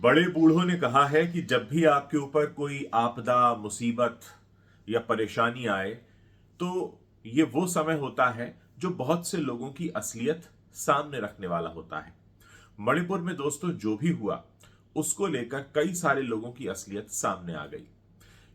बड़े बूढ़ों ने कहा है कि जब भी आपके ऊपर कोई आपदा, मुसीबत या परेशानी आए, तो ये वो समय होता है जो बहुत से लोगों की असलियत सामने रखने वाला होता है। मणिपुर में दोस्तों जो भी हुआ, उसको लेकर कई सारे लोगों की असलियत सामने आ गई।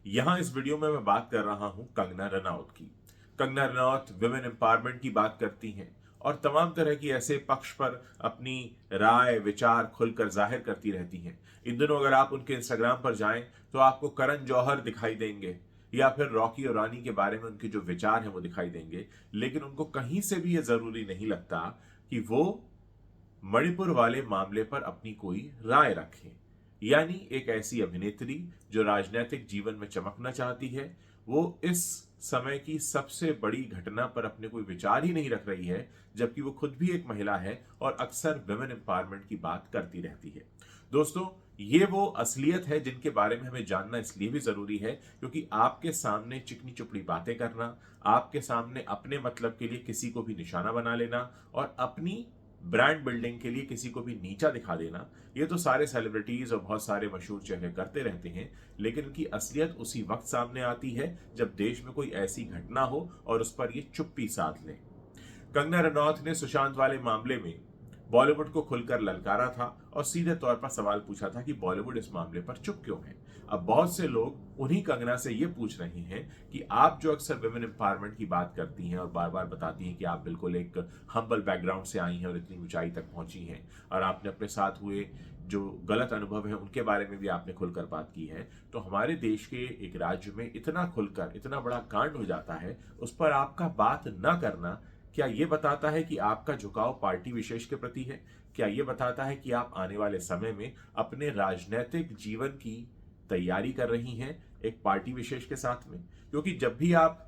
यहां इस वीडियो में मैं बात कर रहा हूं कंगना रनौत की। कंगना रनौत विमेन एम्पावरमेंट की बात करती हैं और तमाम तरह की ऐसे पक्ष पर अपनी राय विचार खुलकर जाहिर करती रहती हैं। इन दिनों अगर आप उनके इंस्टाग्राम पर जाएं तो आपको करण जौहर दिखाई देंगे या फिर रॉकी और रानी के बारे में उनके जो विचार हैं वो दिखाई देंगे, लेकिन उनको कहीं से भी ये जरूरी नहीं लगता कि वो मणिपुर वाले मामले पर अपनी कोई राय रखें। यानी एक ऐसी अभिनेत्री जो राजनीतिक जीवन में चमकना चाहती है, वो इस समय की सबसे बड़ी घटना पर अपने कोई विचार ही नहीं रख रही है, जबकि वो खुद भी एक महिला है और अक्सर विमेन एम्पावरमेंट की बात करती रहती है। दोस्तों, ये वो असलियत है जिनके बारे में हमें जानना इसलिए भी जरूरी है क्योंकि आपके सामने चिकनी चुपड़ी बातें करना, आपके सामने अपने मतलब के लिए किसी को भी निशाना बना लेना और अपनी ब्रांड बिल्डिंग के लिए किसी को भी नीचा दिखा देना, ये तो सारे सेलिब्रिटीज और बहुत सारे मशहूर चेहरे करते रहते हैं। लेकिन उनकी असलियत उसी वक्त सामने आती है जब देश में कोई ऐसी घटना हो और उस पर ये चुप्पी साध लें। कंगना रनौत ने सुशांत वाले मामले में बॉलीवुड को खुलकर ललकारा था और सीधे तौर पर सवाल पूछा था कि बॉलीवुड इस मामले पर चुप क्यों है। अब बहुत से लोग उन्हीं कंगना से ये पूछ रहे हैं कि आप जो अक्सर विमेन एम्पावरमेंट की बात करती हैं और बार बार बताती हैं कि आप बिल्कुल एक हम्बल बैकग्राउंड से आई हैं और इतनी ऊंचाई तक पहुंची हैं और आपने अपने साथ हुए जो गलत अनुभव है उनके बारे में भी आपने खुलकर बात की है, तो हमारे देश के एक राज्य में इतना खुलकर इतना बड़ा कांड हो जाता है, उस पर आपका बात न करना क्या ये बताता है कि आपका झुकाव पार्टी विशेष के प्रति है? क्या ये बताता है कि आप आने वाले समय में अपने राजनीतिक जीवन की तैयारी कर रही हैं एक पार्टी विशेष के साथ में? क्योंकि जब भी आप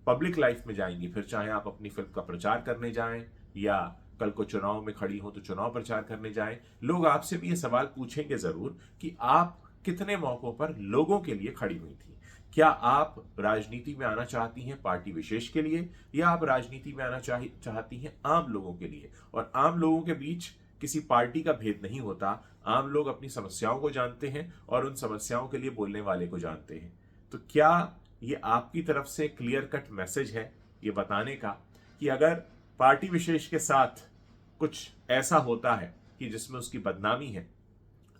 पब्लिक लाइफ में जाएंगी, फिर चाहे आप अपनी फिल्म का प्रचार करने जाएं या कल को चुनाव में खड़ी हो तो चुनाव प्रचार करने जाएं, लोग आपसे भी ये सवाल पूछेंगे जरूर कि आप कितने मौकों पर लोगों के लिए खड़ी हुई थी। क्या आप राजनीति में आना चाहती हैं पार्टी विशेष के लिए या आप राजनीति में आना चाहती हैं आम लोगों के लिए? और आम लोगों के बीच किसी पार्टी का भेद नहीं होता। आम लोग अपनी समस्याओं को जानते हैं और उन समस्याओं के लिए बोलने वाले को जानते हैं। तो क्या ये आपकी तरफ से क्लियर कट मैसेज है ये बताने का कि अगर पार्टी विशेष के साथ कुछ ऐसा होता है कि जिसमें उसकी बदनामी है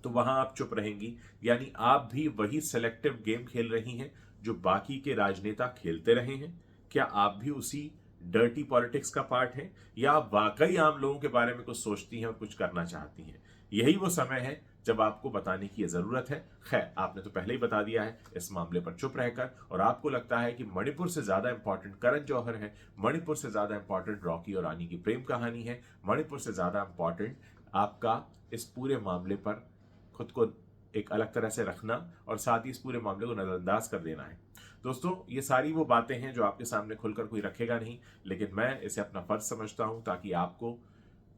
तो वहां आप चुप रहेंगी? यानी आप भी वही सेलेक्टिव गेम खेल रही हैं जो बाकी के राजनेता खेलते रहे हैं? क्या आप भी उसी डर्टी पॉलिटिक्स का पार्ट हैं या आप वाकई आम लोगों के बारे में कुछ सोचती हैं और कुछ करना चाहती हैं? यही वो समय है जब आपको बताने की जरूरत है। खैर, आपने तो पहले ही बता दिया है इस मामले पर चुप रहकर, और आपको लगता है कि मणिपुर से ज्यादा इंपॉर्टेंट करण जौहर है, मणिपुर से ज्यादा इंपॉर्टेंट रॉकी और रानी की प्रेम कहानी है, मणिपुर से ज्यादा इंपॉर्टेंट आपका इस पूरे मामले पर खुद को एक अलग तरह से रखना और साथ ही इस पूरे मामले को नजरअंदाज कर देना है। दोस्तों, ये सारी वो बातें हैं जो आपके सामने खुलकर कोई रखेगा नहीं, लेकिन मैं इसे अपना फर्ज समझता हूं ताकि आपको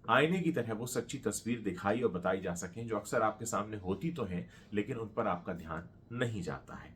आईने की तरह वो सच्ची तस्वीर दिखाई और बताई जा सके जो अक्सर आपके सामने होती तो है लेकिन उन पर आपका ध्यान नहीं जाता है।